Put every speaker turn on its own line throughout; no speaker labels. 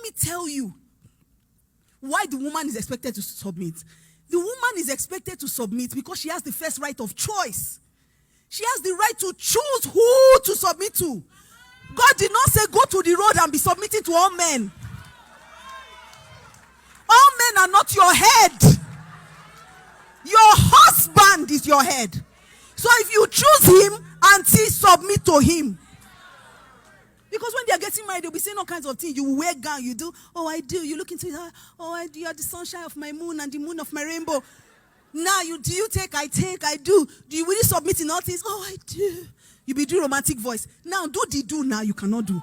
me tell you why the woman is expected to submit. The woman is expected to submit because she has the first right of choice. She has the right to choose who to submit to. God did not say go to the road and be submitting to all men. All men are not your head. Your husband is your head. So if you choose him, auntie, submit to him. Because when they are getting married, they'll be saying all kinds of things. You wear gown, you do. Oh, I do. You look into her. Oh, I do. You are the sunshine of my moon and the moon of my rainbow. Now, do you take, I take, I do. Do you really submit in all things? Oh, I do. You be doing romantic voice. Now, do the do now. You cannot do.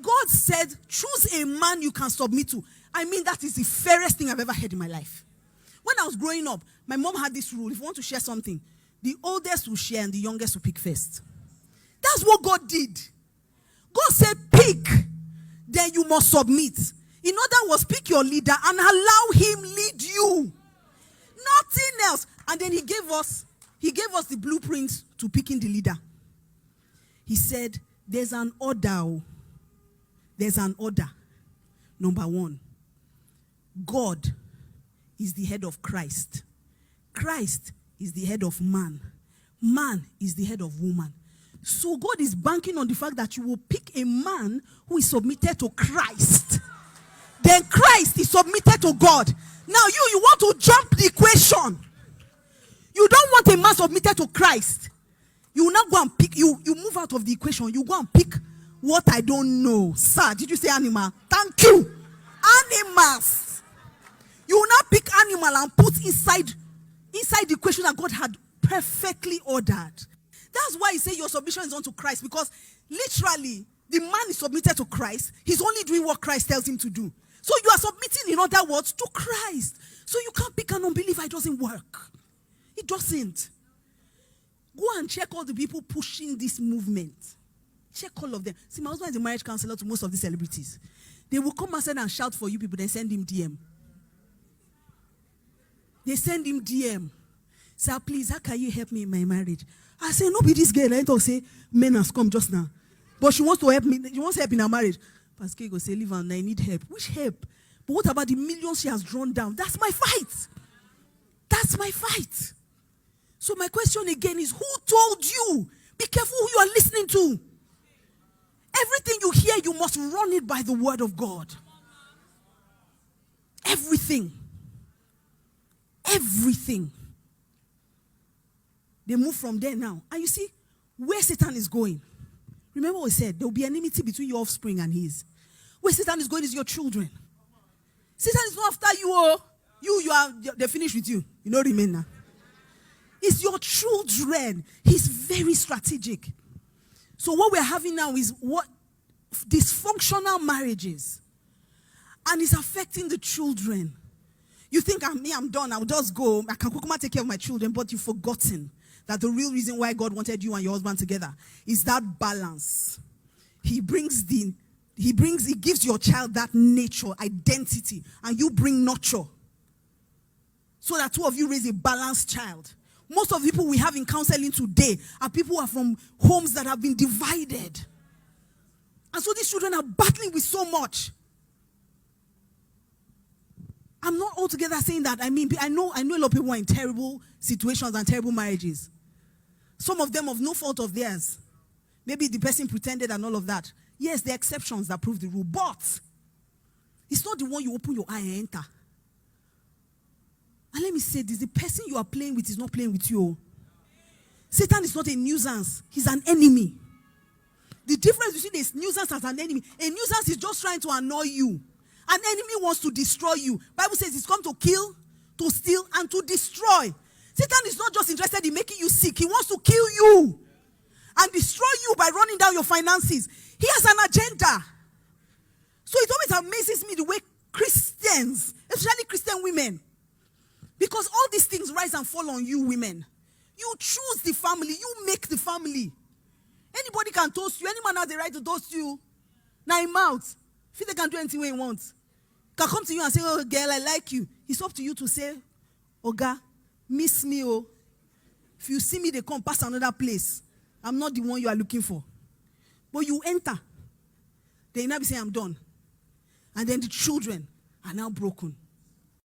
God said, choose a man you can submit to. I mean, that is the fairest thing I've ever heard in my life. When I was growing up, my mom had this rule. If you want to share something, the oldest will share and the youngest will pick first. That's what God did. God said, pick, then you must submit. In other words, pick your leader and allow him lead you. Nothing else. And then he gave us the blueprint to picking the leader. He said, there's an order. There's an order. Number one, God is the head of Christ. Christ is the head of man. Man is the head of woman. So God is banking on the fact that you will pick a man who is submitted to Christ. Then Christ is submitted to God. Now you want to jump the equation. You don't want a man submitted to Christ. You will not go and pick, you move out of the equation. You go and pick what I don't know. Sir, did you say animal? Thank you. Animals. You will not pick animal and put inside the equation that God had perfectly ordered. That's why he said your submission is unto Christ, because literally the man is submitted to Christ. He's only doing what Christ tells him to do. So you are submitting, in other words, to Christ. So you can't pick an unbeliever. It doesn't work. It doesn't. Go and check all the people pushing this movement. Check all of them. See, my husband is a marriage counselor to most of the celebrities. They will come outside and shout for you people, then send him DM. They send him DM. Sir, please, how can you help me in my marriage? I say, no, be this girl. I don't say, men has come just now. But she wants to help me. She wants help in her marriage. Pastor go say, leave her, I need help. Which help? But what about the millions she has drawn down? That's my fight. That's my fight. So my question again is, who told you? Be careful who you are listening to. Everything you hear, you must run it by the word of God. Everything. Everything. They move from there now. And you see, where Satan is going. Remember what we said, there will be enmity between your offspring and his. Where Satan is going is your children. Satan is not after you. They're finished with you. You know, remain now. It's your children. He's very strategic. So what we're having now is what dysfunctional marriages. And it's affecting the children. You think I'm done. I'll just go. I can take care of my children. But you've forgotten that the real reason why God wanted you and your husband together is that balance. He gives your child that nature, identity, and you bring nurture. So that two of you raise a balanced child. Most of the people we have in counseling today are people who are from homes that have been divided. And so these children are battling with so much. I'm not altogether saying that. I mean, I know a lot of people are in terrible situations and terrible marriages. Some of them of no fault of theirs. Maybe the person pretended and all of that. Yes, there are exceptions that prove the rule. But it's not the one you open your eye and enter. And let me say this, the person you are playing with is not playing with you. Satan is not a nuisance. He's an enemy. The difference between a nuisance and an enemy, a nuisance is just trying to annoy you. An enemy wants to destroy you. Bible says he's come to kill, to steal, and to destroy. Satan is not just interested in making you sick. He wants to kill you and destroy you by running down your finances. He has an agenda. So it always amazes me the way Christians, especially Christian women, because all these things rise and fall on you women. You choose the family. You make the family. Anybody can toast you. Any man has the right to toast you. Now in mouth. If they can do anything he wants. Can come to you and say, oh girl, I like you. It's up to you to say, Oga, miss me, oh. If you see me, they come past another place. I'm not the one you are looking for. But you enter. They now be saying, I'm done. And then the children are now broken.